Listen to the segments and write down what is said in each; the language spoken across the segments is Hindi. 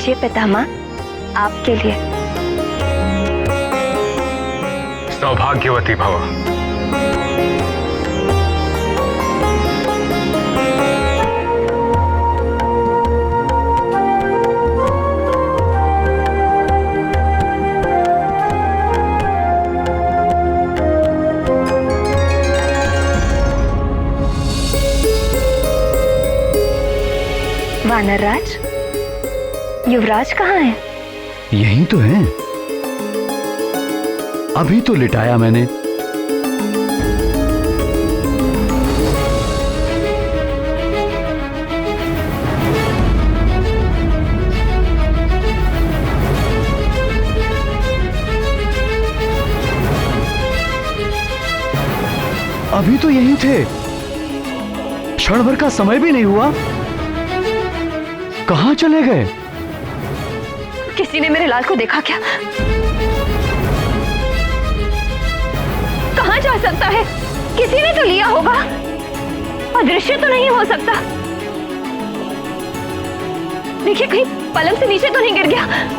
लीजिए पितामह, आपके लिए। सौभाग्यवती भव। वानरराज, युवराज कहाँ है? यही तो है, अभी तो लिटाया मैंने। अभी तो यही थे, क्षण भर का समय भी नहीं हुआ, कहां चले गए? किसी ने मेरे लाल को देखा क्या? कहां जा सकता है? किसी ने तो लिया होगा, अदृश्य तो नहीं हो सकता। देखिए कहीं पलंग से नीचे तो नहीं गिर गया।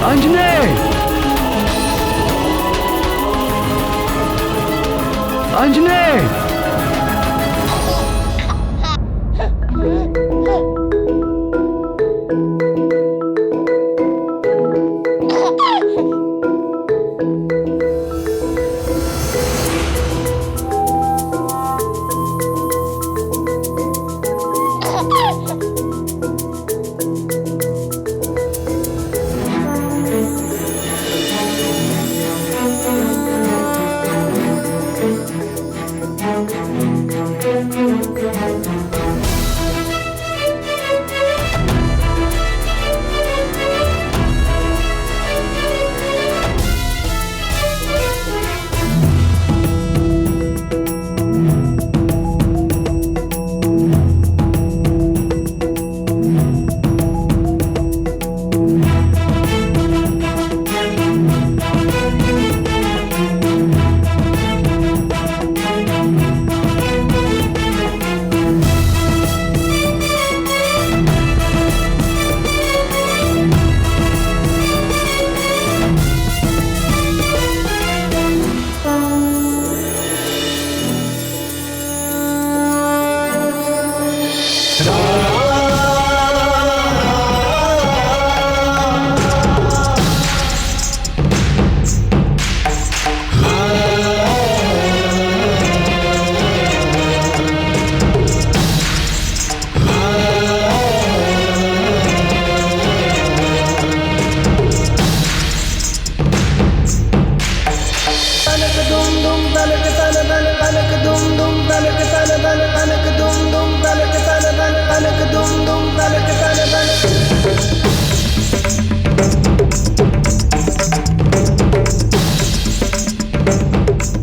अंजने! अंजने!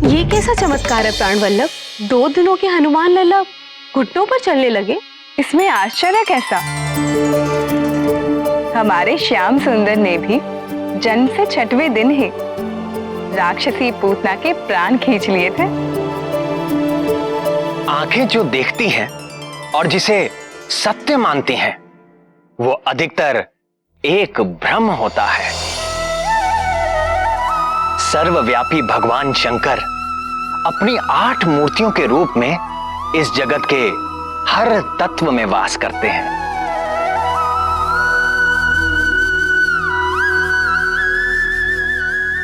ये कैसा चमत्कार है प्राणवल्लभ? 2 दिनों के हनुमान लल्ला घुटनों पर चलने लगे, इसमें आश्चर्य कैसा? हमारे श्याम सुंदर ने भी जन्म से 6वें दिन ही राक्षसी पूतना के प्राण खींच लिए थे। आंखें जो देखती हैं और जिसे सत्य मानती हैं, वो अधिकतर एक भ्रम होता है। सर्वव्यापी भगवान शंकर अपनी 8 मूर्तियों के रूप में इस जगत के हर तत्व में वास करते हैं।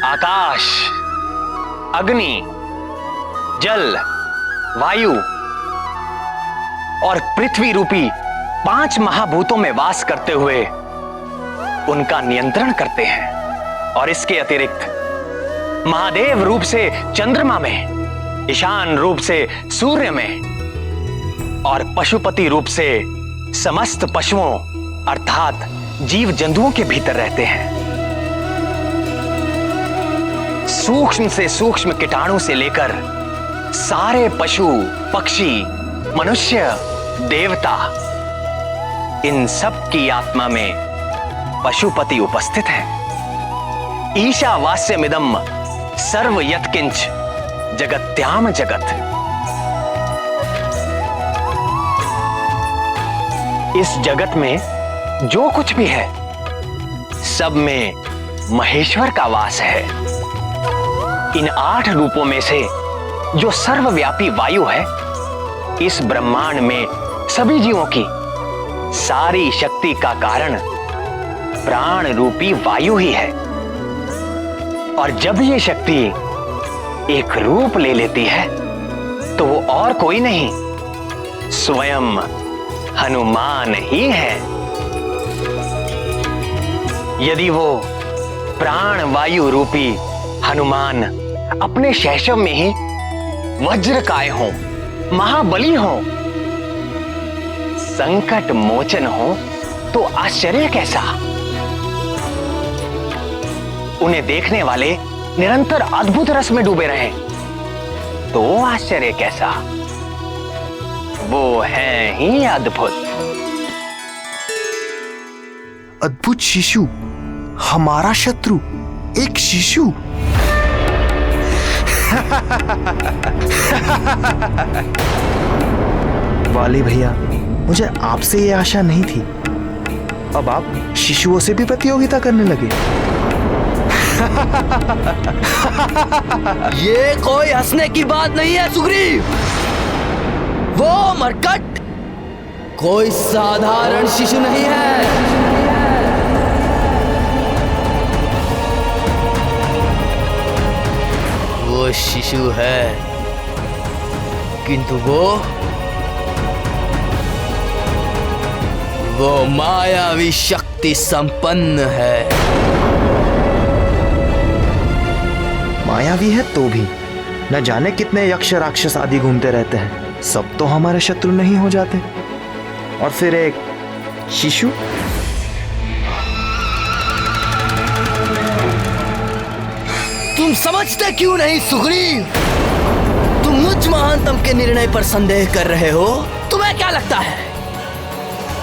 आकाश, अग्नि, जल, वायु और पृथ्वी रूपी 5 महाभूतों में वास करते हुए उनका नियंत्रण करते हैं। और इसके अतिरिक्त महादेव रूप से चंद्रमा में, ईशान रूप से सूर्य में और पशुपति रूप से समस्त पशुओं अर्थात जीव जंतुओं के भीतर रहते हैं। सूक्ष्म से सूक्ष्म कीटाणु से लेकर सारे पशु, पक्षी, मनुष्य, देवता, इन सब की आत्मा में पशुपति उपस्थित है। ईशावास्यमिदं सर्व यत्किंच जगत्याम जगत। इस जगत में जो कुछ भी है सब में महेश्वर का वास है। इन 8 रूपों में से जो सर्वव्यापी वायु है, इस ब्रह्मांड में सभी जीवों की सारी शक्ति का कारण प्राण रूपी वायु ही है। और जब ये शक्ति एक रूप ले लेती है तो वो और कोई नहीं, स्वयं हनुमान ही है। यदि वो प्राण वायु रूपी हनुमान अपने शैशव में ही वज्रकाय हो, महाबली हो, संकट मोचन हो, तो आश्चर्य कैसा। उन्हें देखने वाले निरंतर अद्भुत रस में डूबे रहे तो आश्चर्य कैसा। वो है ही अद्भुत। अद्भुत शिशु, हमारा शत्रु एक शिशु। वाली भैया, मुझे आपसे ये आशा नहीं थी। अब आप शिशुओं से भी प्रतियोगिता करने लगे। ये कोई हंसने की बात नहीं है सुग्रीव। वो मरकट कोई साधारण शिशु नहीं है। वो शिशु है, किंतु वो मायावी शक्ति संपन्न है। मायावी है तो भी न जाने कितने यक्ष राक्षस आदि घूमते रहते हैं, सब तो हमारे शत्रु नहीं हो जाते। और फिर एक शिशु। तुम समझते क्यों नहीं सुग्रीव? तुम मुझ महानतम के निर्णय पर संदेह कर रहे हो। तुम्हें क्या लगता है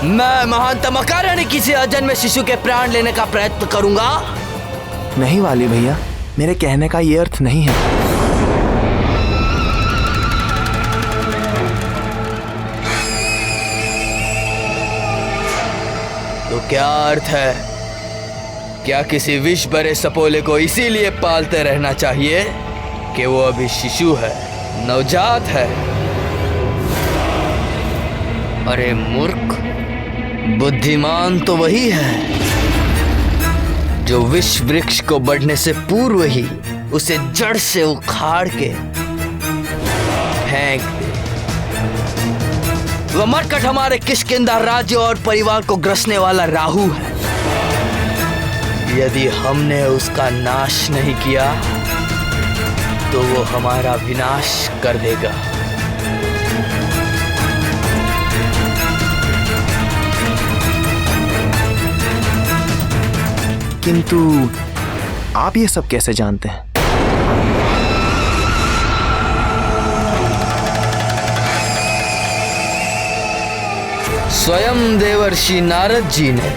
मैं महानतम अकारण किसी अजन्मे शिशु के प्राण लेने का प्रयत्न करूंगा? नहीं वाली भैया, मेरे कहने का ये अर्थ नहीं है। तो क्या अर्थ है? क्या किसी विष भरे सपोले को इसीलिए पालते रहना चाहिए कि वो अभी शिशु है, नवजात है? अरे मूर्ख, बुद्धिमान तो वही है जो विष वृक्ष को बढ़ने से पूर्व ही उसे जड़ से उखाड़ के फेंक दे। वह मरकट हमारे किष्किंधा राज्य और परिवार को ग्रसने वाला राहु है। यदि हमने उसका नाश नहीं किया तो वो हमारा विनाश कर देगा। किंतु आप ये सब कैसे जानते हैं? स्वयं देवर्षि नारद जी ने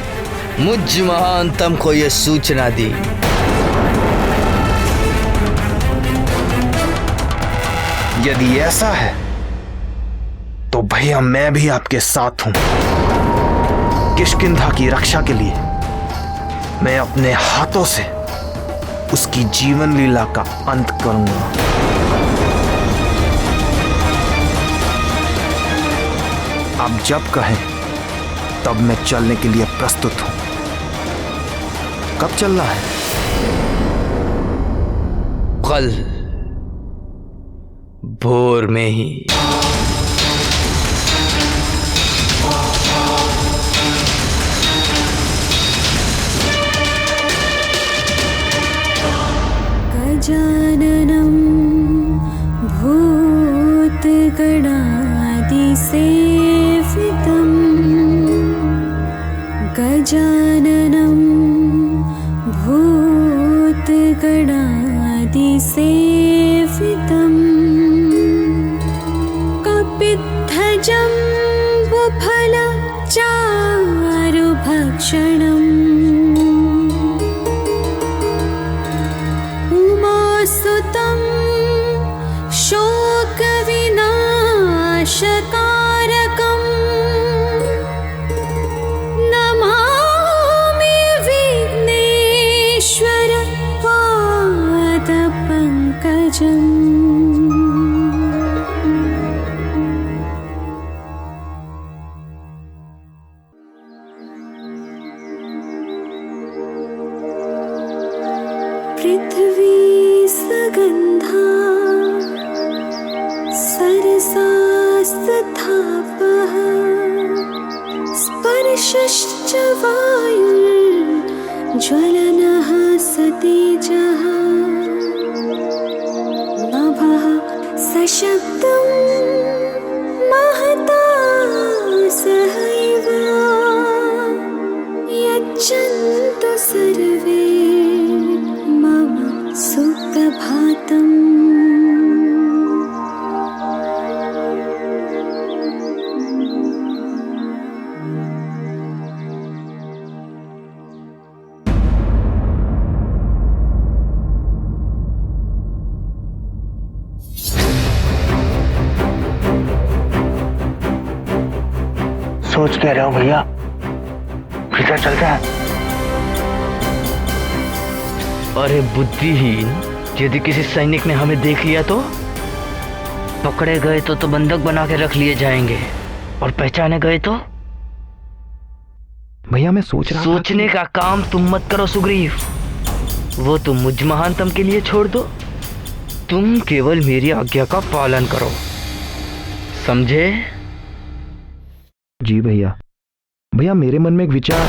मुझ महानतम को यह सूचना दी। यदि ऐसा है तो भैया मैं भी आपके साथ हूं। किष्किंधा की रक्षा के लिए मैं अपने हाथों से उसकी जीवन लीला का अंत करूंगा। आप जब कहें तब मैं चलने के लिए प्रस्तुत हूं। कब चलना है? कल भोर में ही। गजाननं भूतगणादिसेवितं गजाननं भूतगणादिसेवितं नाशकारकम् नमामि विघ्नेश्वर पादपङ्कजम्। पृथ्वी सगन्धा सरसास्तथापः स्पर्शश्च वायुर्ज्वलनः सतेजः नभः सशब्दं महता सहैव यच्छन्तु सर्वे मम सुप्रभातम्। सोच कह रहे हो भैया, किधर चलता है? अरे बुद्धिहीन, यदि किसी सैनिक ने हमें देख लिया तो पकड़े गए तो बंधक बना के रख लिए जाएंगे, और पहचाने गए तो? भैया मैं सोच रहा था सोचने का काम तुम मत करो सुग्रीव, वो तुम मुझ महानतम के लिए छोड़ दो। तुम केवल मेरी आज्ञा का पालन करो, समझे? जी भैया। भैया मेरे मन में एक विचार।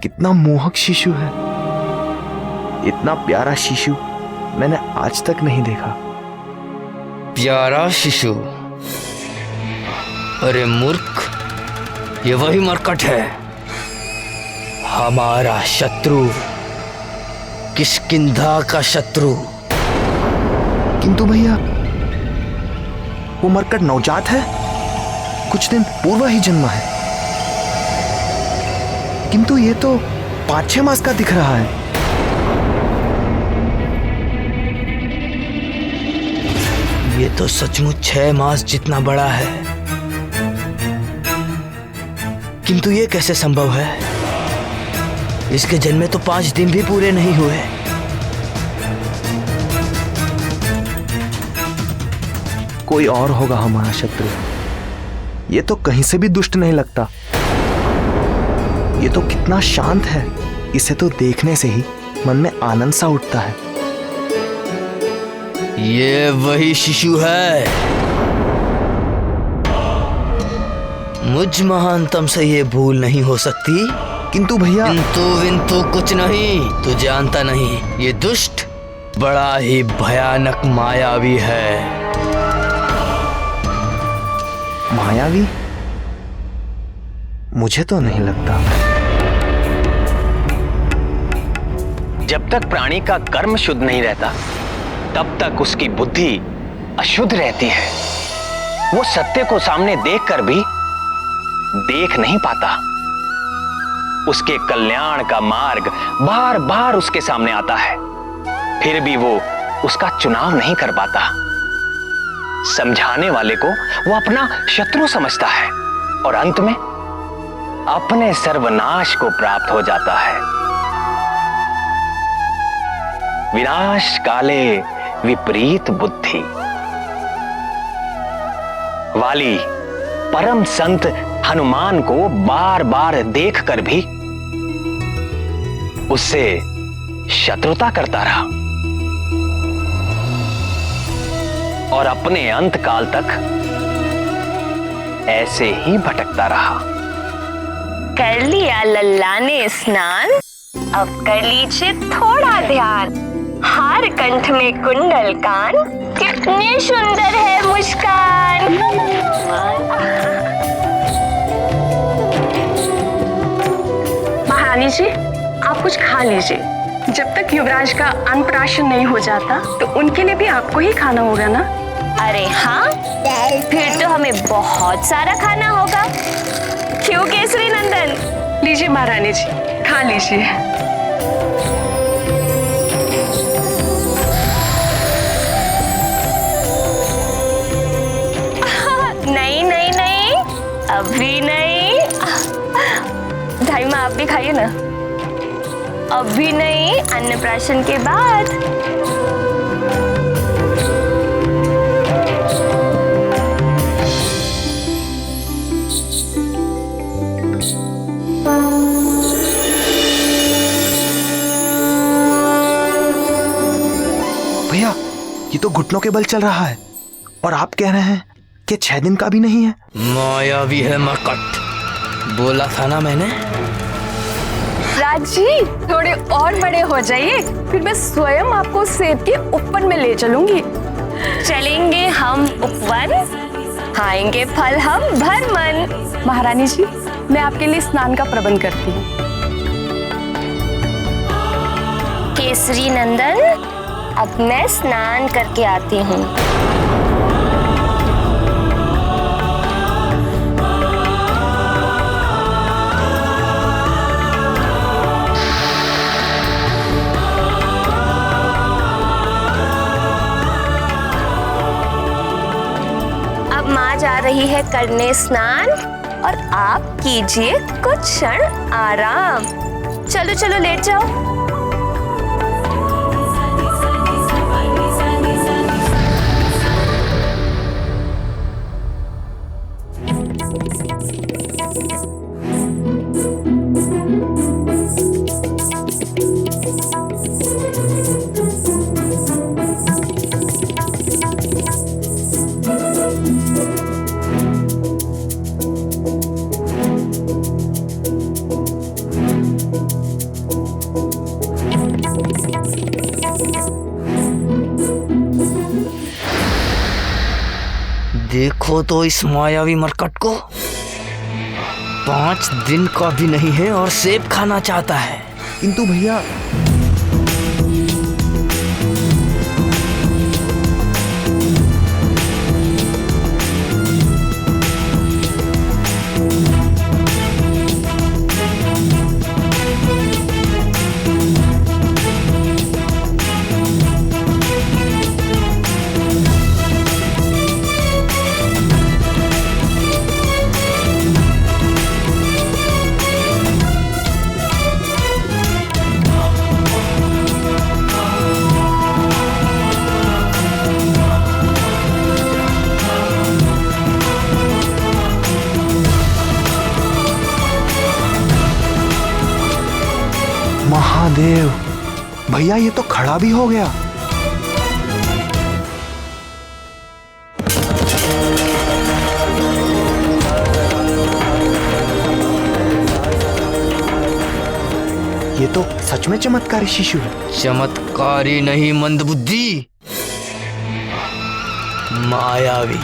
कितना मोहक शिशु है, इतना प्यारा शिशु मैंने आज तक नहीं देखा। प्यारा शिशु? अरे मूर्ख, ये वही मरकट है, हमारा शत्रु, किष्किंधा का शत्रु। किंतु भैया वो मरकट नवजात है, कुछ दिन पूर्व ही जन्मा है, किंतु ये तो 5-6 मास का दिख रहा है। ये तो सचमुच 6 मास जितना बड़ा है, किंतु ये कैसे संभव है? इसके जन्मे तो 5 दिन भी पूरे नहीं हुए। कोई और होगा हमारा शत्रु, ये तो कहीं से भी दुष्ट नहीं लगता। ये तो कितना शांत है, इसे तो देखने से ही मन में आनंद सा उठता है। ये वही शिशु है, मुझ महानतम से ये भूल नहीं हो सकती। किंतु भैया विंतु कुछ नहीं, तू जानता नहीं, ये दुष्ट बड़ा ही भयानक मायावी है। मायावी? मुझे तो नहीं लगता। जब तक प्राणी का कर्म शुद्ध नहीं रहता, तब तक उसकी बुद्धि अशुद्ध रहती है। वो सत्य को सामने देखकर भी देख नहीं पाता। उसके कल्याण का मार्ग बार बार उसके सामने आता है, फिर भी वो उसका चुनाव नहीं कर पाता। समझाने वाले को वो अपना शत्रु समझता है और अंत में अपने सर्वनाश को प्राप्त हो जाता है। विनाश काले विपरीत बुद्धि। वाली परम संत हनुमान को बार बार देखकर भी उससे शत्रुता करता रहा और अपने अंत काल तक ऐसे ही भटकता रहा। कर लिया लल्ला ने स्नान, अब कर लीजिए थोड़ा ध्यान। हार कंठ में कुंडल कान, कितने सुंदर है मुस्कान। महारानी जी, आप कुछ खा लीजिए। जब तक युवराज का अन्नप्राशन नहीं हो जाता तो उनके लिए भी आपको ही खाना होगा ना। अरे हाँ, फिर तो हमें बहुत सारा खाना होगा। क्यों केसरी नंदन? लीजिए महारानी जी, खा लीजिए। नहीं नहीं नहीं, अभी नहीं। ढाई माँ, आप भी खाइए ना। अभी नहीं, अन्नप्राशन के बाद। भैया, ये तो घुटनों के बल चल रहा है और आप कह रहे हैं कि 6 दिन का भी नहीं है। मायावी है मरकट, बोला था ना मैंने। राज जी, थोड़े और बड़े हो जाइए, फिर मैं स्वयं आपको सेब के ऊपर में ले चलूंगी। चलेंगे हम उपवन, खाएंगे फल हम भर मन। महारानी जी, मैं आपके लिए स्नान का प्रबंध करती हूँ। केसरी नंदन, अब मैं स्नान करके आती हूँ। अब माँ जा रही है करने स्नान और आप कीजिए कुछ क्षण आराम। चलो चलो, लेट जाओ। देखो तो इस मायावी मरकट को, 5 दिन का भी नहीं है और सेब खाना चाहता है। किंतु भैया, महादेव, भैया ये तो खड़ा भी हो गया। ये तो सच में चमत्कारी शिशु है। चमत्कारी नहीं, मंदबुद्धि, मायावी।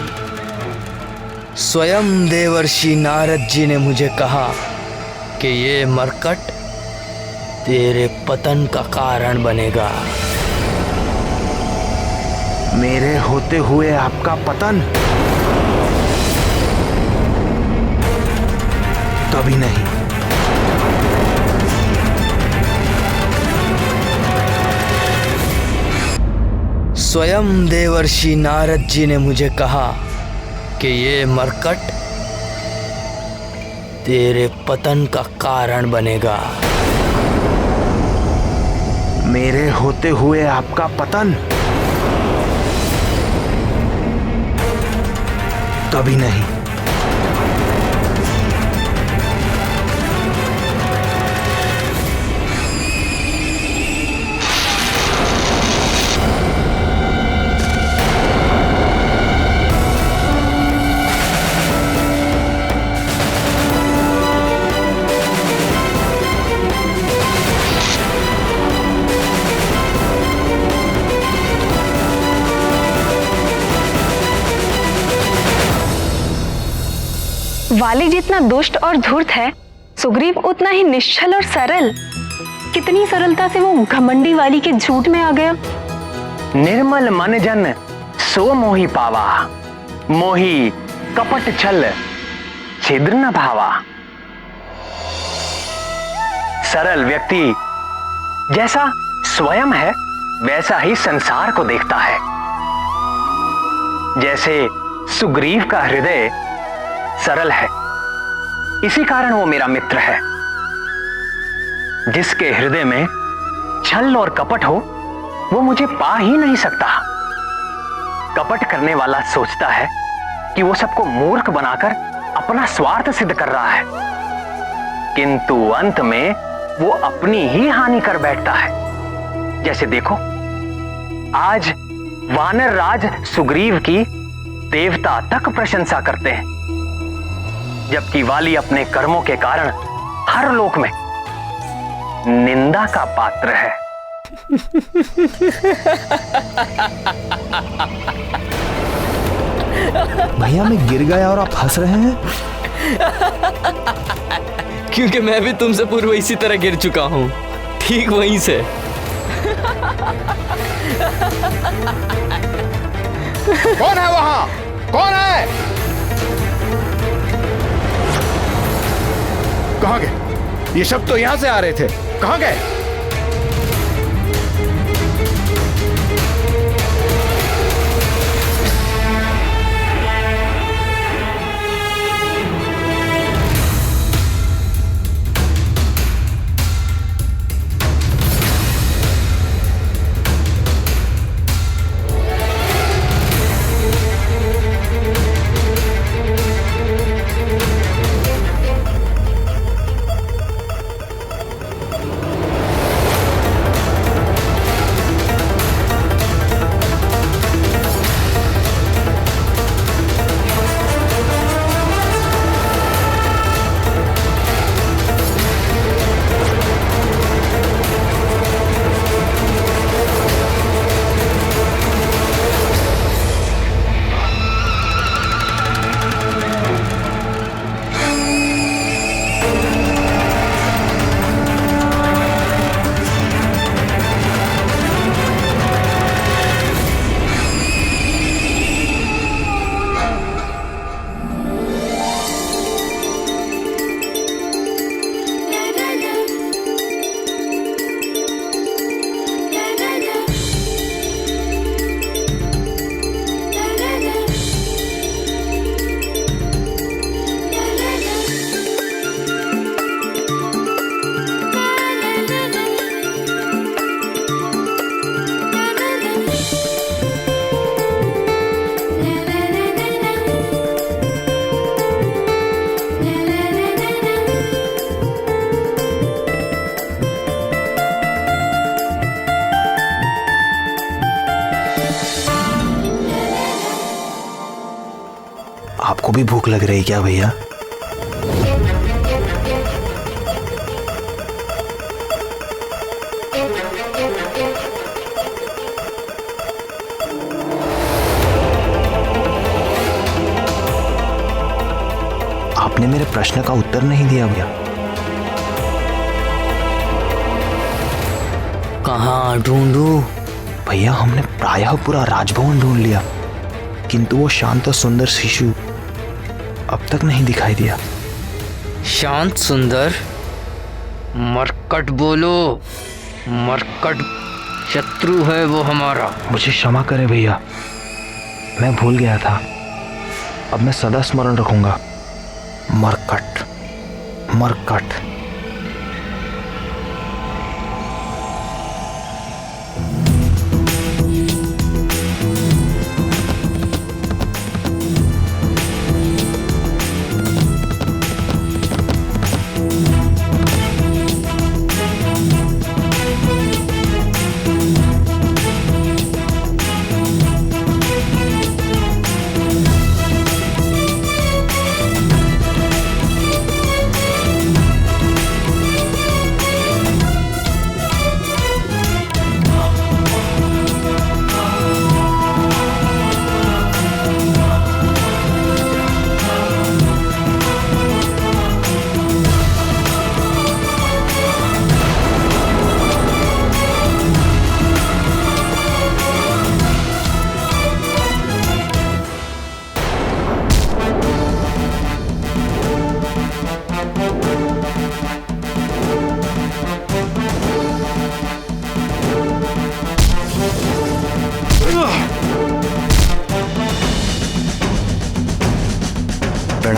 स्वयं देवर्षि नारद जी ने मुझे कहा कि ये मरकट तेरे पतन का कारण बनेगा। मेरे होते हुए आपका पतन? कभी नहीं। स्वयं देवर्षि नारद जी ने मुझे कहा कि ये मरकट तेरे पतन का कारण बनेगा। मेरे होते हुए आपका पतन कभी नहीं। वाली जितना दुष्ट और धूर्त है, सुग्रीव उतना ही निश्चल और सरल। कितनी सरलता से वो घमंडी वाली के झूठ में आ गया। निर्मल मन जन सो मोही पावा, मोही कपट छल छिद्र न भावा। सरल व्यक्ति जैसा स्वयं है वैसा ही संसार को देखता है। जैसे सुग्रीव का हृदय सरल है, इसी कारण वो मेरा मित्र है। जिसके हृदय में छल और कपट हो वो मुझे पा ही नहीं सकता। कपट करने वाला सोचता है कि वो सबको मूर्ख बनाकर अपना स्वार्थ सिद्ध कर रहा है, किंतु अंत में वो अपनी ही हानि कर बैठता है। जैसे देखो, आज वानर राज सुग्रीव की देवता तक प्रशंसा करते हैं, जबकि वाली अपने कर्मों के कारण हर लोक में निंदा का पात्र है। भैया मैं गिर गया और आप हंस रहे हैं? क्योंकि मैं भी तुमसे पूर्व इसी तरह गिर चुका हूं, ठीक वहीं से। कौन है वहां? कौन है? कहां गए? ये शब्द तो यहां से आ रहे थे, कहां गए? आपको भी भूख लग रही क्या भैया? आपने मेरे प्रश्न का उत्तर नहीं दिया भैया। कहाँ ढूंढूं? भैया हमने प्रायः पूरा राजभवन ढूंढ लिया, किंतु वो शांत और सुंदर शिशु अब तक नहीं दिखाई दिया। शांत सुंदर? मरकट बोलो, मरकट शत्रु है वो हमारा। मुझे क्षमा करें भैया, मैं भूल गया था। अब मैं सदा स्मरण रखूंगा। मरकट, मरकट।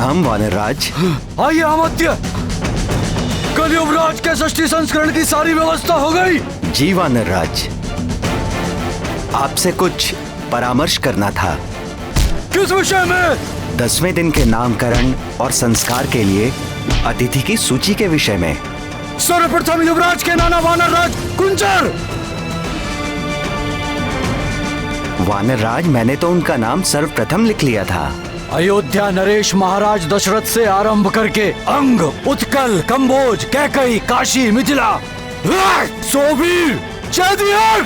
प्रणाम वानरराज। आइए अमात्य, कल युवराज के षष्ठी संस्करण की सारी व्यवस्था हो गई? जी वानरराज, आपसे कुछ परामर्श करना था। किस विषय में? 10वें दिन के नामकरण और संस्कार के लिए अतिथि की सूची के विषय में। सर्वप्रथम युवराज के नाना वानरराज कुंजर। वानरराज, मैंने तो उनका नाम सर्वप्रथम लिख लिया था। अयोध्या नरेश महाराज दशरथ से आरंभ करके अंग, उत्कल, कंबोज, कैकई, काशी, मिथिला, सोबीर, चैदियर,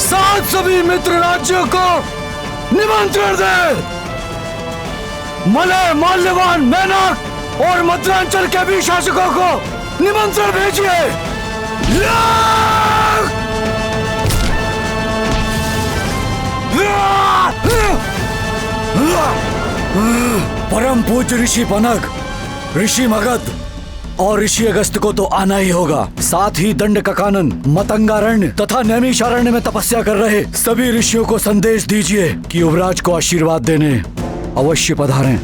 सात सभी मित्र राज्यों को निमंत्रण दे। मलय, माल्यवान, मैनक और मध्यांचल के भी शासकों को निमंत्रण भेजिए। परम पूज्य ऋषि पनग, ऋषि मगध और ऋषि अगस्त को तो आना ही होगा। साथ ही दंडकानन, मतंगारण्य तथा नैमिषारण्य में तपस्या कर रहे सभी ऋषियों को संदेश दीजिए कि युवराज को आशीर्वाद देने अवश्य पधारें।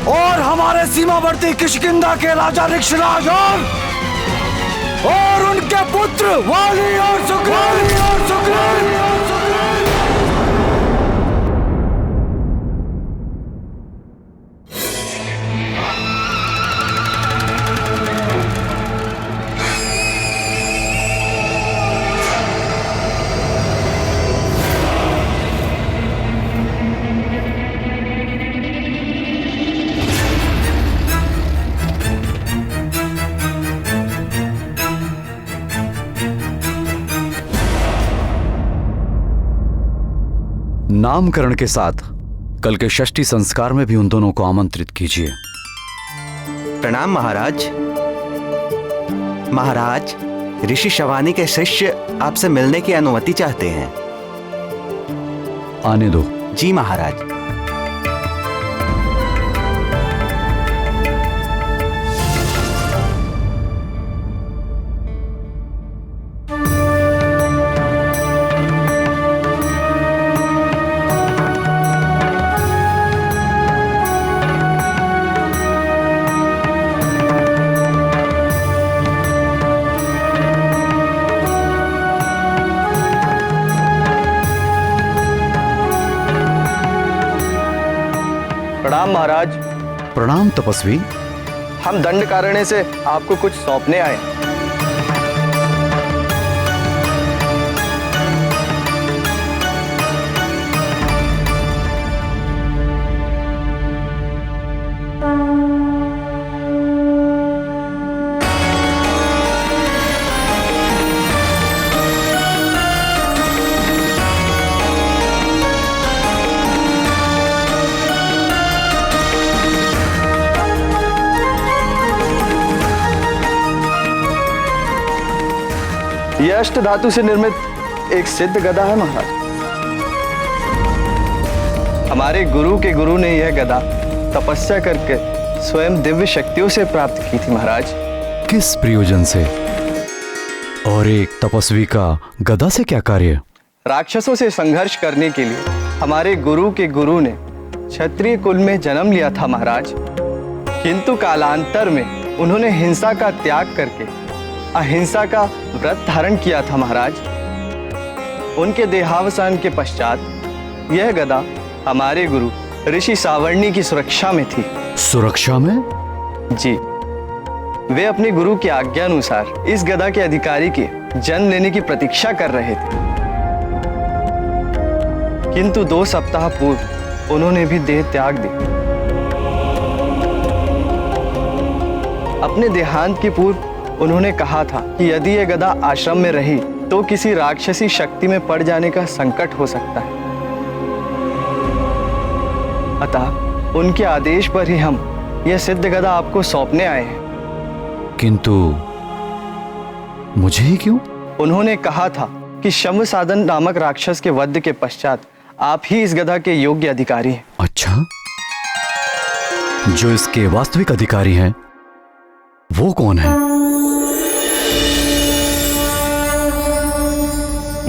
और हमारे सीमावर्ती किष्किंधा के राजा ऋक्षराज और उनके पुत्र वाली और सुग्रीव नामकरण के साथ कल के षष्ठी संस्कार में भी उन दोनों को आमंत्रित कीजिए। प्रणाम महाराज। महाराज, ऋषि शवानी के शिष्य आपसे मिलने की अनुमति चाहते हैं। आने दो। जी महाराज। प्रणाम महाराज। प्रणाम तपस्वी। हम दंडकारण्य से आपको कुछ सौंपने आए। यह अष्ट धातु से निर्मित एक सिद्ध गदा है महाराज। हमारे गुरु के गुरु ने यह गदा तपस्या करके स्वयं दिव्य शक्तियों से प्राप्त की थी महाराज। किस प्रयोजन से? और एक तपस्वी का गदा से क्या कार्य? राक्षसों से संघर्ष करने के लिए हमारे गुरु के गुरु ने क्षत्रिय कुल में जन्म लिया था महाराज। किंतु कालांतर में उन्होंने हिंसा का त्याग करके अहिंसा का व्रत धारण किया था महाराज। उनके देहावसान के पश्चात यह गदा हमारे गुरु ऋषि सावर्णी की सुरक्षा में थी। सुरक्षा में? जी। वे अपने गुरु की आज्ञा अनुसार इस गदा के अधिकारी के जन्म लेने की प्रतीक्षा कर रहे थे। किंतु 2 सप्ताह पूर्व उन्होंने भी देह त्याग दी। अपने देहांत के पूर्व उन्होंने कहा था कि यदि यह गदा आश्रम में रही तो किसी राक्षसी शक्ति में पड़ जाने का संकट हो सकता है। अतः उनके आदेश पर ही हम यह सिद्ध गदा आपको सौंपने आए हैं। किंतु मुझे ही क्यों? उन्होंने कहा था कि शम्भ साधन नामक राक्षस के वध के पश्चात आप ही इस गदा के योग्य अधिकारी हैं। अच्छा, जो इसके वास्तविक अधिकारी हैं वो कौन है?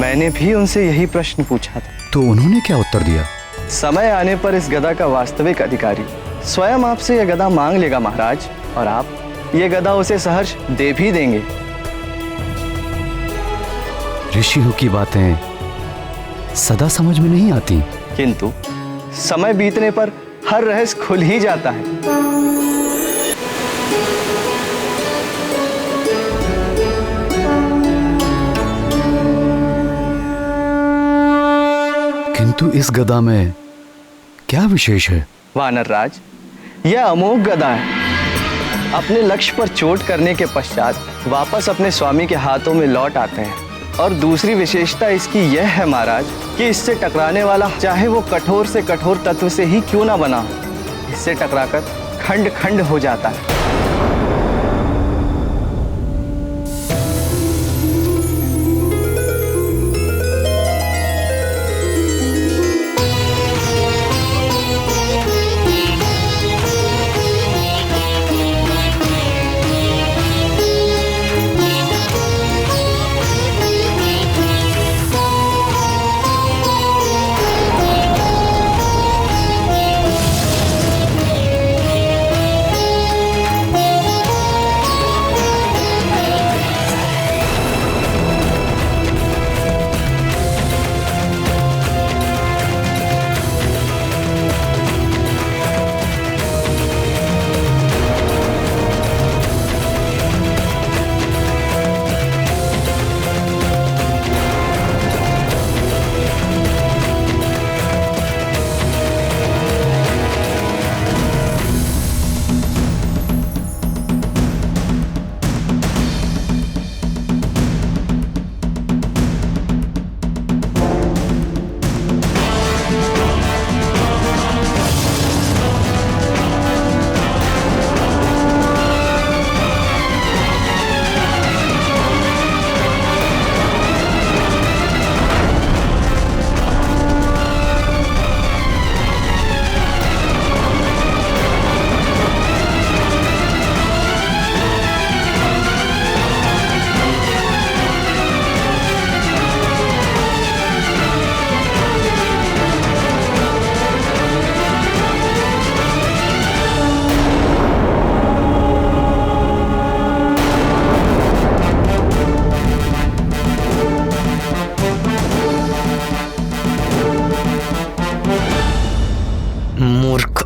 मैंने भी उनसे यही प्रश्न पूछा था। तो उन्होंने क्या उत्तर दिया? समय आने पर इस गदा का वास्तविक अधिकारी स्वयं आपसे यह गदा मांग लेगा महाराज, और आप ये गदा उसे सहर्ष दे भी देंगे। ऋषियों की बातें सदा समझ में नहीं आती, किंतु समय बीतने पर हर रहस्य खुल ही जाता है। किंतु इस गदा में क्या विशेष है? वानर राज, यह अमोघ गदा है। अपने लक्ष्य पर चोट करने के पश्चात वापस अपने स्वामी के हाथों में लौट आते हैं। और दूसरी विशेषता इसकी यह है महाराज कि इससे टकराने वाला चाहे वो कठोर से कठोर तत्व से ही क्यों ना बना हो, इससे टकराकर खंड खंड हो जाता है।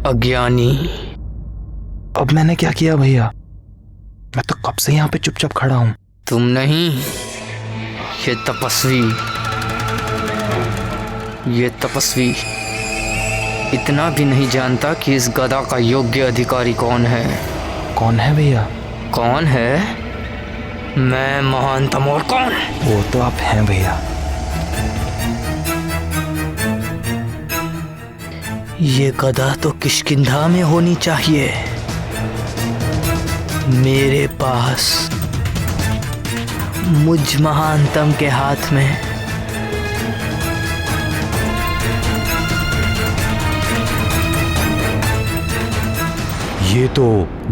अज्ञानी। अब मैंने क्या किया भैया? मैं तो कब से यहाँ पे चुपचाप खड़ा हूँ। तुम नहीं, ये तपस्वी इतना भी नहीं जानता कि इस गदा का योग्य अधिकारी कौन है। कौन है भैया? कौन है? मैं महानतम। और कौन? वो तो आप हैं भैया। ये गदा तो किष्किंधा में होनी चाहिए। मेरे पास मुझ महानतम के हाथ में ये तो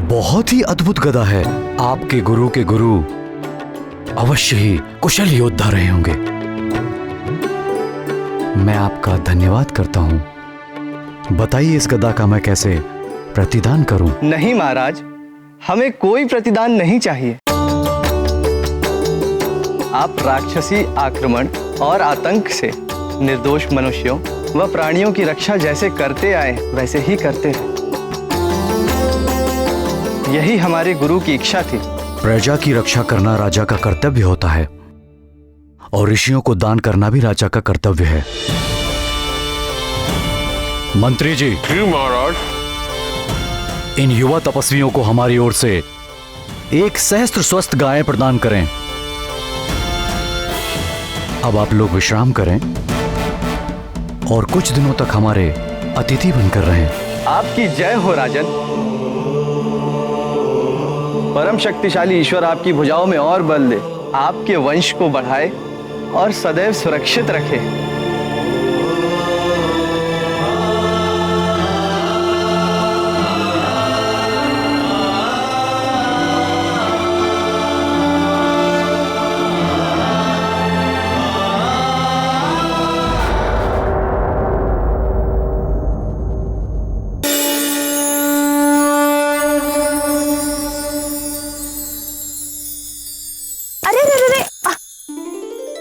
बहुत ही अद्भुत गदा है। आपके गुरु के गुरु अवश्य ही कुशल योद्धा रहे होंगे। मैं आपका धन्यवाद करता हूं। बताइए इस गदा का मैं कैसे प्रतिदान करूं? नहीं महाराज, हमें कोई प्रतिदान नहीं चाहिए। आप राक्षसी आक्रमण और आतंक से निर्दोष मनुष्यों व प्राणियों की रक्षा जैसे करते आए वैसे ही करते रहे। यही हमारे गुरु की इच्छा थी। प्रजा की रक्षा करना राजा का कर्तव्य होता है और ऋषियों को दान करना भी राजा का कर्तव्य है। मंत्री जी। जी महाराज। इन युवा तपस्वियों को हमारी ओर से 1 सहस्त्र स्वस्थ गायें प्रदान करें। अब आप लोग विश्राम करें और कुछ दिनों तक हमारे अतिथि बनकर रहें। आपकी जय हो राजन। परम शक्तिशाली ईश्वर आपकी भुजाओं में और बल दे, आपके वंश को बढ़ाए और सदैव सुरक्षित रखे।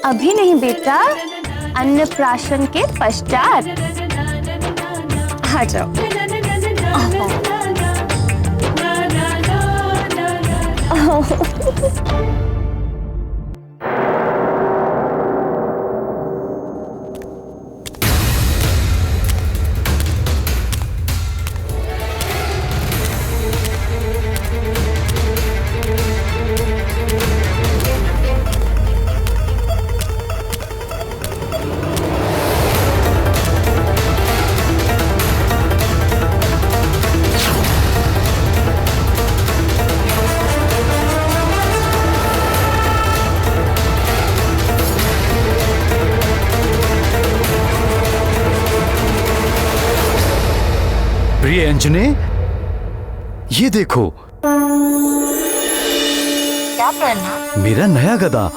अभी नहीं बेटा, अन्नप्राशन के पश्चात। आ जाओ। प्रिय अंजने, ये देखो क्या पहना? मेरा नया गदा।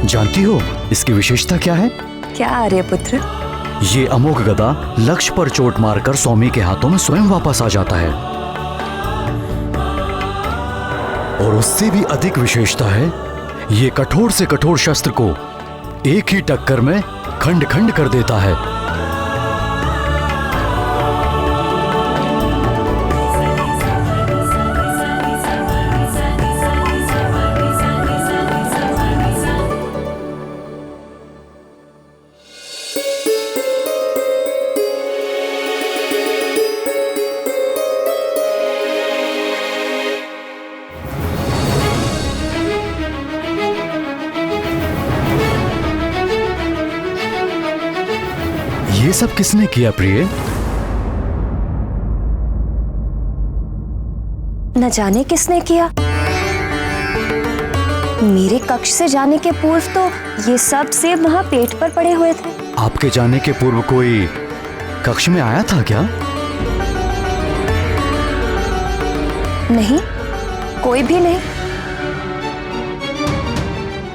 जानती हो इसकी विशेषता क्या है? क्या आर्यपुत्र? ये अमोघ गदा लक्ष्य पर चोट मारकर स्वामी के हाथों में स्वयं वापस आ जाता है। और उससे भी अधिक विशेषता है, ये कठोर से कठोर शस्त्र को एक ही टक्कर में खंड खंड कर देता है। ये सब किसने किया प्रिय? न जाने किसने किया। मेरे कक्ष से जाने के पूर्व तो ये सब सेब वहां पेट पर पड़े हुए थे। आपके जाने के पूर्व कोई कक्ष में आया था क्या? नहीं, कोई भी नहीं।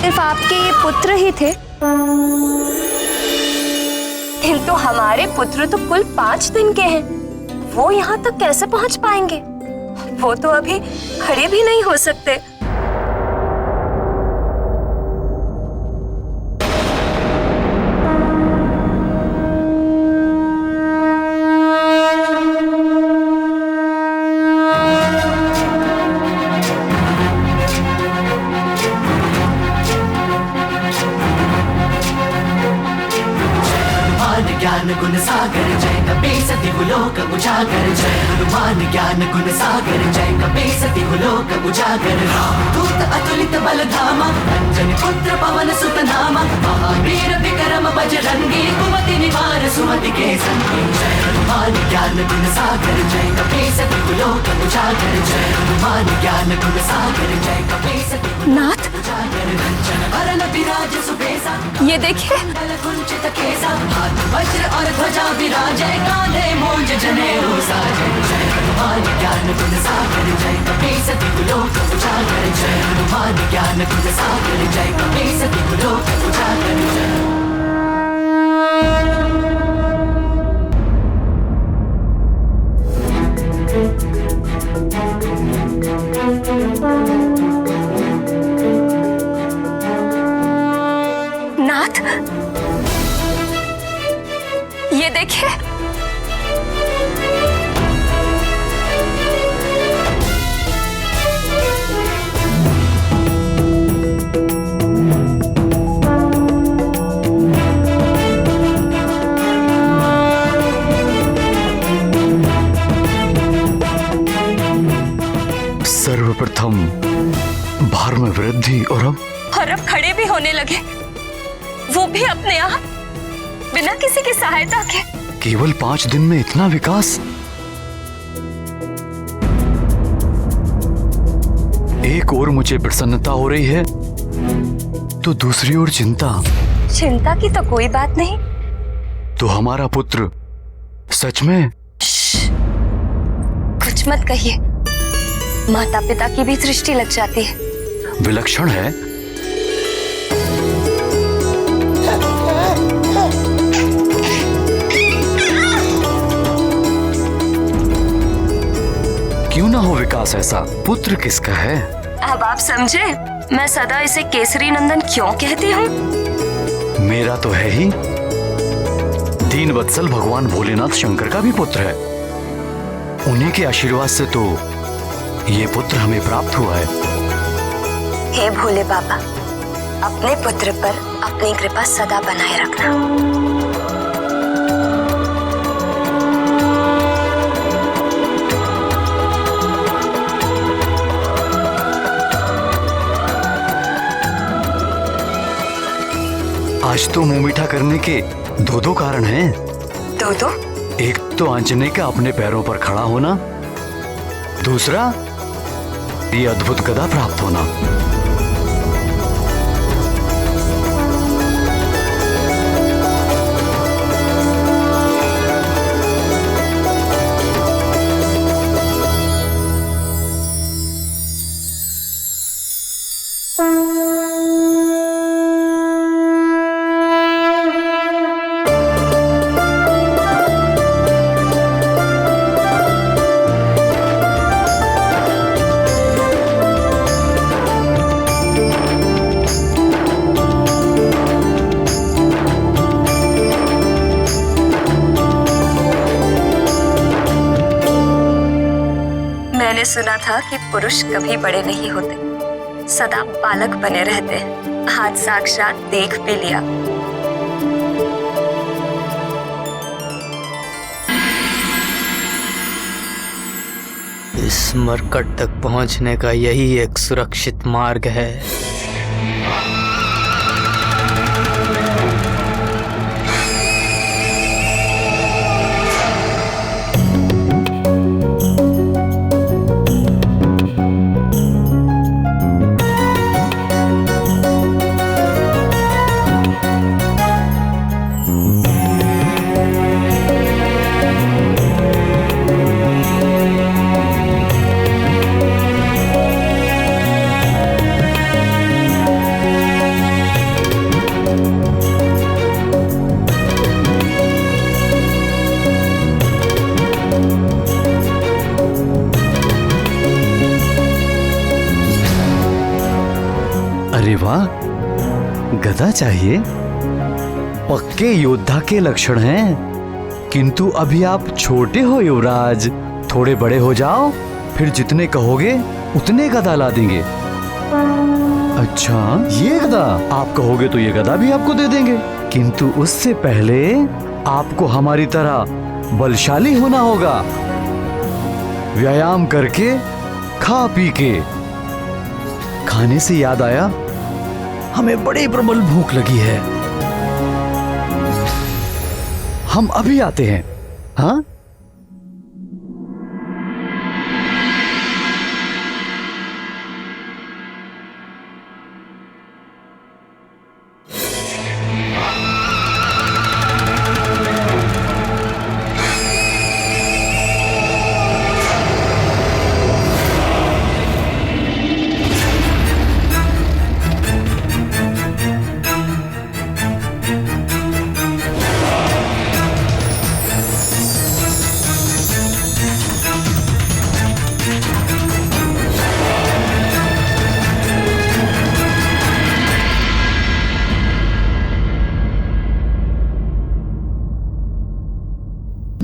सिर्फ आपके ये पुत्र ही थे। किंतु हमारे पुत्र तो कुल 5 दिन के हैं। वो यहाँ तक कैसे पहुँच पाएंगे? वो तो अभी खड़े भी नहीं हो सकते। ज्ञान गुण सागर जय कपीसति लोक उजागर जय हनुमान ज्ञान गुण सागर जय कपीसति लोक उजागर दूत अतुलित बल धामा अंजनी पुत्र पवन सुत नामा महावीर विक्रम बजरंगी कुमति निवार सुमति के संगी जय हनुमान ज्ञान गुण सागर जय कपीसति लोक उजागर जय हनुमान ज्ञान गुण सागर जय कपीसति नाथ, उजागर कंचन वरन विराज सुबेसा। ये देखिए, कुंचित केसा हाथ वज्र और ध्वजा विराजय कांधे मूंज जनेऊ साजय जय हनुमान ज्ञान गुण सागर जय कपीसति लोक उजागर जय हनुमान ज्ञान गुण सागर जय कपीसति लोक उजागर जय। नाथ, ये देखिए, सर्वप्रथम भार में वृद्धि और अब खड़े भी होने लगे, वो भी अपने आप, बिना किसी की सहायता के। केवल 5 दिन में इतना विकास? एक ओर मुझे प्रसन्नता हो रही है तो दूसरी ओर चिंता। चिंता की तो कोई बात नहीं। तो हमारा पुत्र सच में? कुछ मत कहिए, माता पिता की भी दृष्टि लग जाती है। विलक्षण है। ना हो विकास, ऐसा पुत्र किसका है? अब आप समझे मैं सदा इसे केसरी नंदन क्यों कहती हूँ? मेरा तो है ही। दीन वत्सल भगवान भोलेनाथ शंकर का भी पुत्र है। उन्हीं के आशीर्वाद से तो ये पुत्र हमें प्राप्त हुआ है। हे भोले बाबा, अपने पुत्र पर अपनी कृपा सदा बनाए रखना। आज तो मुंह मीठा करने के दो कारण हैं। दो? एक तो आंजनेय का अपने पैरों पर खड़ा होना, दूसरा ये अद्भुत गदा प्राप्त होना। मैंने सुना था कि पुरुष कभी बड़े नहीं होते, सदा बालक बने रहते हैं। आज साक्षात देख भी लिया। इस मरकट तक पहुंचने का यही एक सुरक्षित मार्ग है। अरे वाह, गदा चाहिए? पक्के योद्धा के लक्षण हैं। किंतु अभी आप छोटे हो युवराज, थोड़े बड़े हो जाओ, फिर जितने कहोगे उतने गदा ला देंगे। अच्छा, ये गदा? आप कहोगे तो ये गदा भी आपको दे देंगे, किंतु उससे पहले आपको हमारी तरह बलशाली होना होगा। व्यायाम करके, खा पी के। खाने से याद आया, हमें बड़ी प्रबल भूख लगी है। हम अभी आते हैं। हाँ?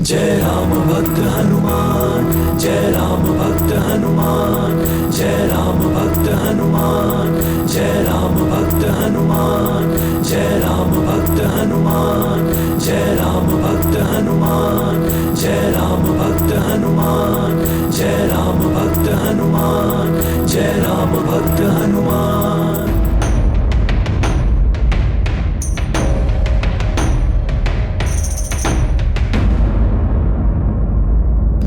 जय राम भक्त हनुमान, जय राम भक्त हनुमान, जय राम भक्त हनुमान, जय राम भक्त हनुमान, जय राम भक्त हनुमान, जय राम भक्त हनुमान, जय राम भक्त हनुमान, जय राम भक्त हनुमान, जय राम भक्त हनुमान।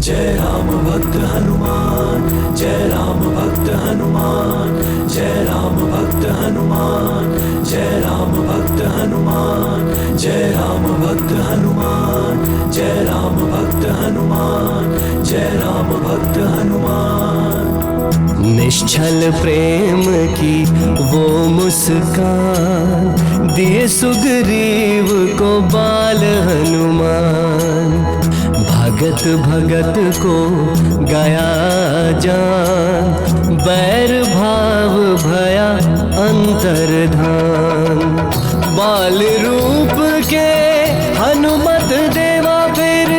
जय राम भक्त हनुमान, जय राम भक्त हनुमान, जय राम भक्त हनुमान, जय राम भक्त हनुमान, जय राम भक्त हनुमान, जय राम भक्त हनुमान, जय राम भक्त हनुमान। निश्चल प्रेम की वो मुस्कान दिए सुग्रीव को बाल हनुमान। भागत भगत को गया जान, बैर भाव भया अंतर्धान। बाल रूप के हनुमत देवा फिर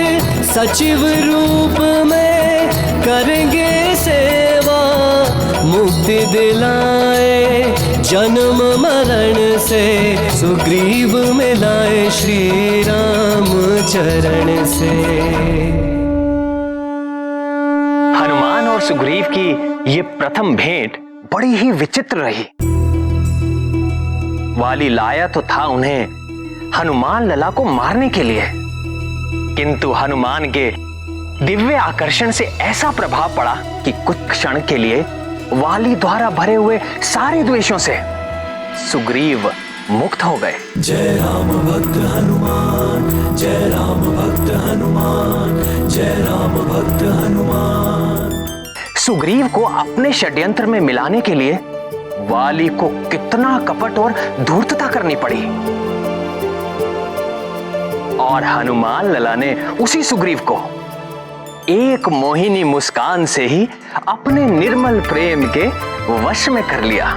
सचिव रूप में करेंगे सेवा, मुक्ति दिलाए जन्म मरण से, सुग्रीव मिलाए श्री राम चरण से। हनुमान और सुग्रीव की ये प्रथम भेंट बड़ी ही विचित्र रही। वाली लाया तो था उन्हें हनुमान लला को मारने के लिए, किंतु हनुमान के दिव्य आकर्षण से ऐसा प्रभाव पड़ा कि कुछ क्षण के लिए वाली द्वारा भरे हुए सारे द्वेषों से सुग्रीव मुक्त हो गए। जय राम भक्त हनुमान, जय राम भक्त हनुमान, जय राम भक्त हनुमान। सुग्रीव को अपने षड्यंत्र में मिलाने के लिए वाली को कितना कपट और धूर्तता करनी पड़ी, और हनुमान लला ने उसी सुग्रीव को एक मोहिनी मुस्कान से ही अपने निर्मल प्रेम के वश में कर लिया।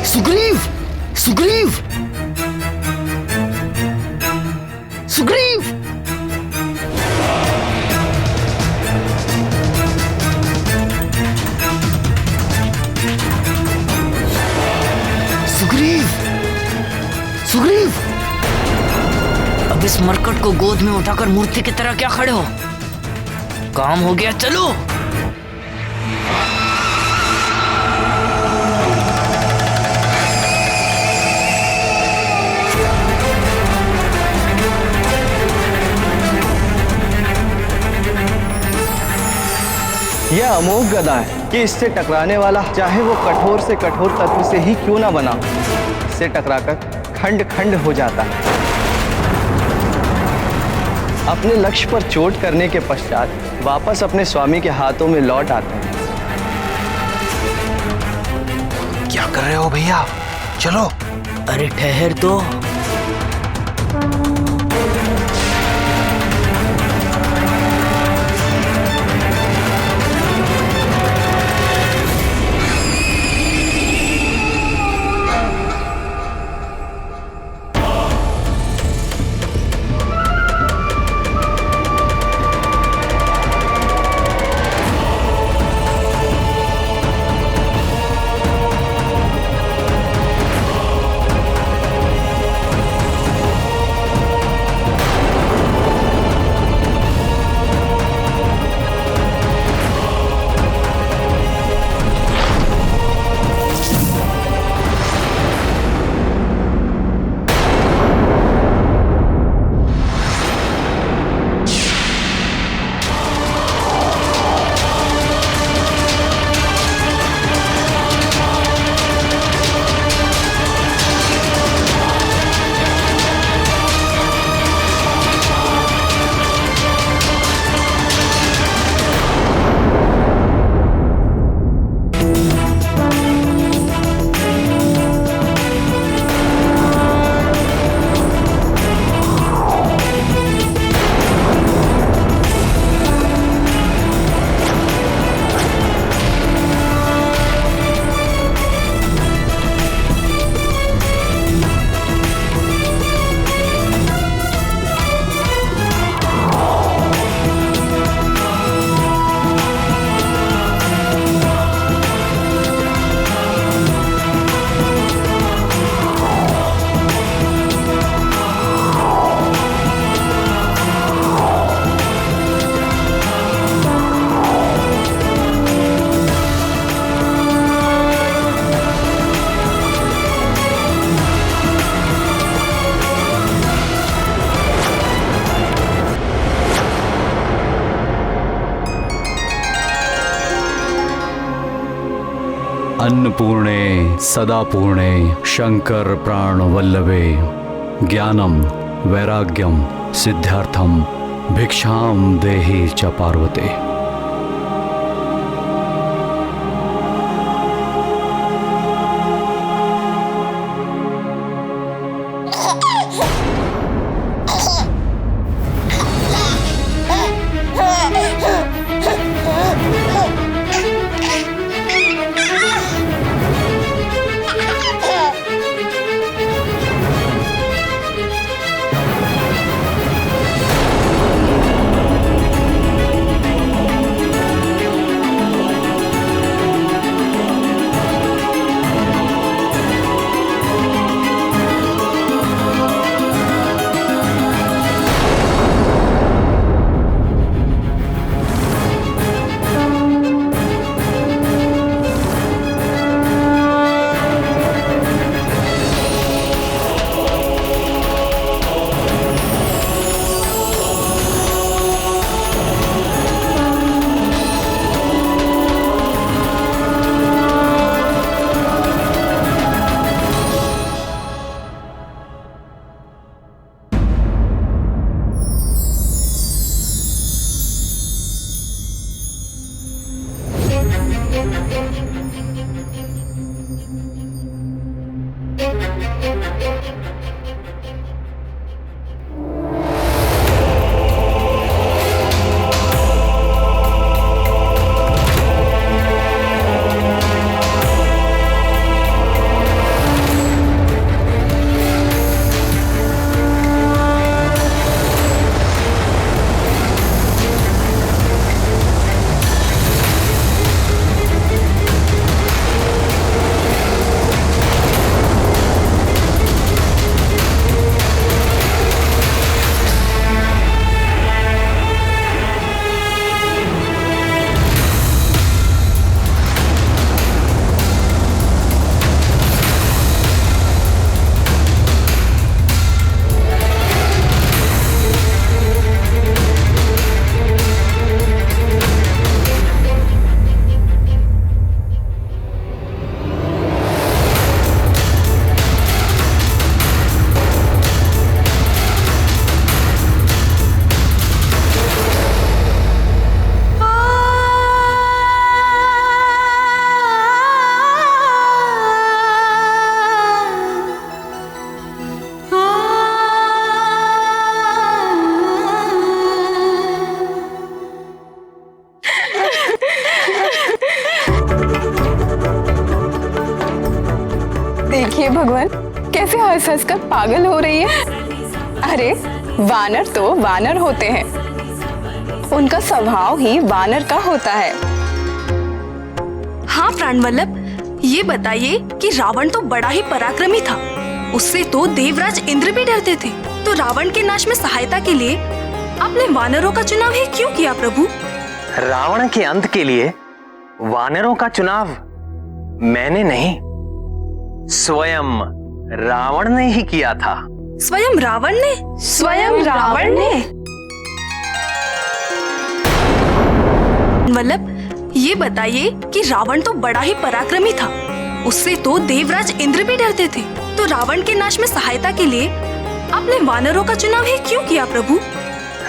सुग्रीव, सुग्रीव, सुग्रीव। सुग्रीव, सुग्रीव। अब इस मरकट को गोद में उठाकर मूर्ति की तरह क्या खड़े हो? काम हो गया, चलो। यह अमोघ गदा है कि इससे टकराने वाला चाहे वो कठोर से कठोर तत्व से ही क्यों ना बना, इससे टकराकर खंड खंड हो जाता है। अपने लक्ष्य पर चोट करने के पश्चात वापस अपने स्वामी के हाथों में लौट आते हैं। क्या कर रहे हो भैया? चलो। अरे ठहर तो। अन्नपूर्णे सदा पूर्णे शंकर प्राण वल्लभे ज्ञानम वैराग्यम सिद्धार्थम भिक्षाम देहि च पार्वते। देखिए भगवान कैसे हंस हंस कर पागल हो रही है। अरे वानर तो वानर होते हैं, उनका स्वभाव ही वानर का होता है। हाँ प्राणवल्लभ, ये बताइए कि रावण तो बड़ा ही पराक्रमी था, उससे तो देवराज इंद्र भी डरते थे। तो रावण के नाश में सहायता के लिए आपने वानरों का चुनाव ही क्यों किया प्रभु? रावण के अंत के लिए वानरों का चुनाव मैंने नहीं, स्वयं रावण ने ही किया था। स्वयं रावण ने? स्वयं रावण ने? वल्लभ, ये बताइए कि रावण तो बड़ा ही पराक्रमी था, उससे तो देवराज इंद्र भी डरते थे। तो रावण के नाश में सहायता के लिए आपने वानरों का चुनाव ही क्यों किया प्रभु?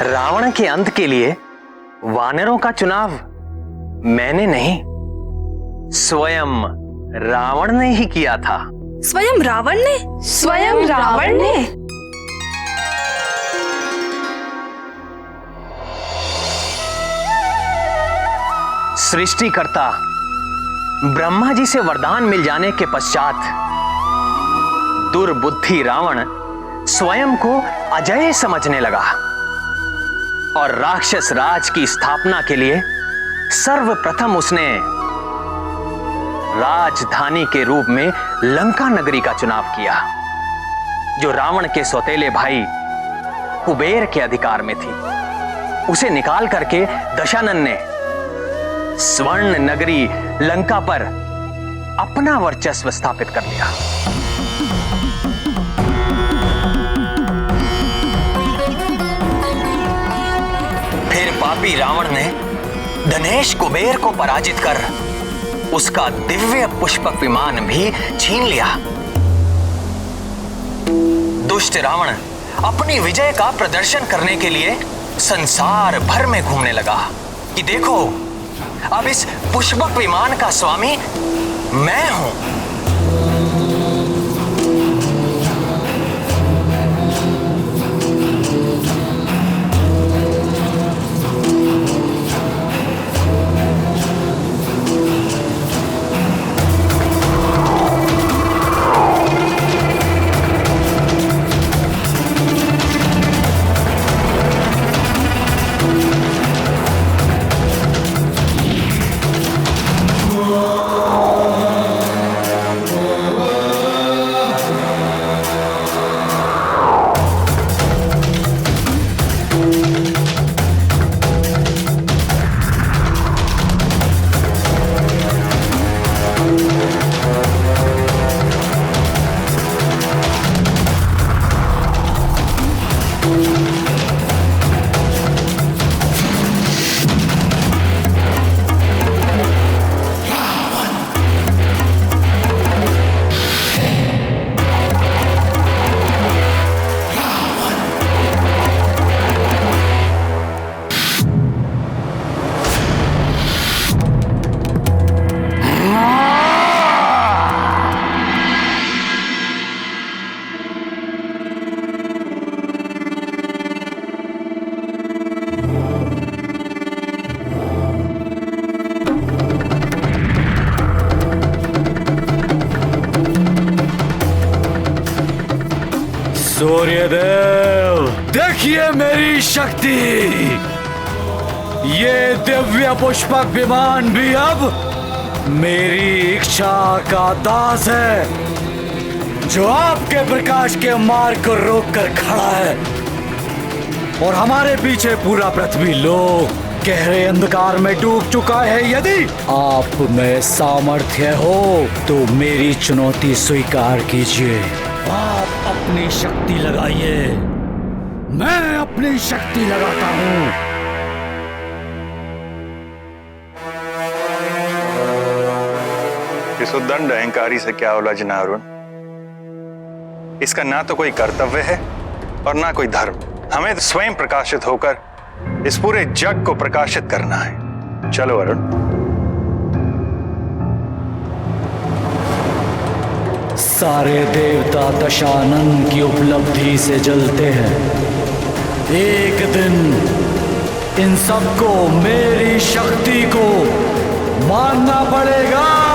रावण के अंत के लिए वानरों का चुनाव मैंने नहीं, स्वयं रावण ने ही किया था। स्वयं रावण ने? स्वयं रावण ने? सृष्टिकर्ता ब्रह्मा जी से वरदान मिल जाने के पश्चात दुर्बुद्धि रावण स्वयं को अजय समझने लगा और राक्षस राज की स्थापना के लिए सर्वप्रथम उसने राजधानी के रूप में लंका नगरी का चुनाव किया, जो रावण के सौतेले भाई कुबेर के अधिकार में थी। उसे निकाल करके दशानन ने स्वर्ण नगरी लंका पर अपना वर्चस्व स्थापित कर लिया। फिर पापी रावण ने धनेश कुबेर को पराजित कर उसका दिव्य पुष्पक विमान भी छीन लिया। दुष्ट रावण अपनी विजय का प्रदर्शन करने के लिए संसार भर में घूमने लगा कि देखो, अब इस पुष्पक विमान का स्वामी मैं हूं। सूर्यदेव, देखिए मेरी शक्ति। ये दिव्य पुष्पक विमान भी अब मेरी इच्छा का दास है, जो आपके प्रकाश के मार्ग को रोक कर खड़ा है। और हमारे पीछे पूरा पृथ्वी लोक गहरे अंधकार में डूब चुका है। यदि आप में सामर्थ्य हो तो मेरी चुनौती स्वीकार कीजिए। आप अपनी शक्ति लगाइए, मैं अपनी शक्ति लगाता हूं। इस उद्दंड अहंकारी से क्या उलझना अरुण? इसका ना तो कोई कर्तव्य है और ना कोई धर्म। हमें स्वयं प्रकाशित होकर इस पूरे जग को प्रकाशित करना है। चलो अरुण। सारे देवता दशानन की उपलब्धि से जलते हैं। एक दिन इन सबको मेरी शक्ति को मानना पड़ेगा।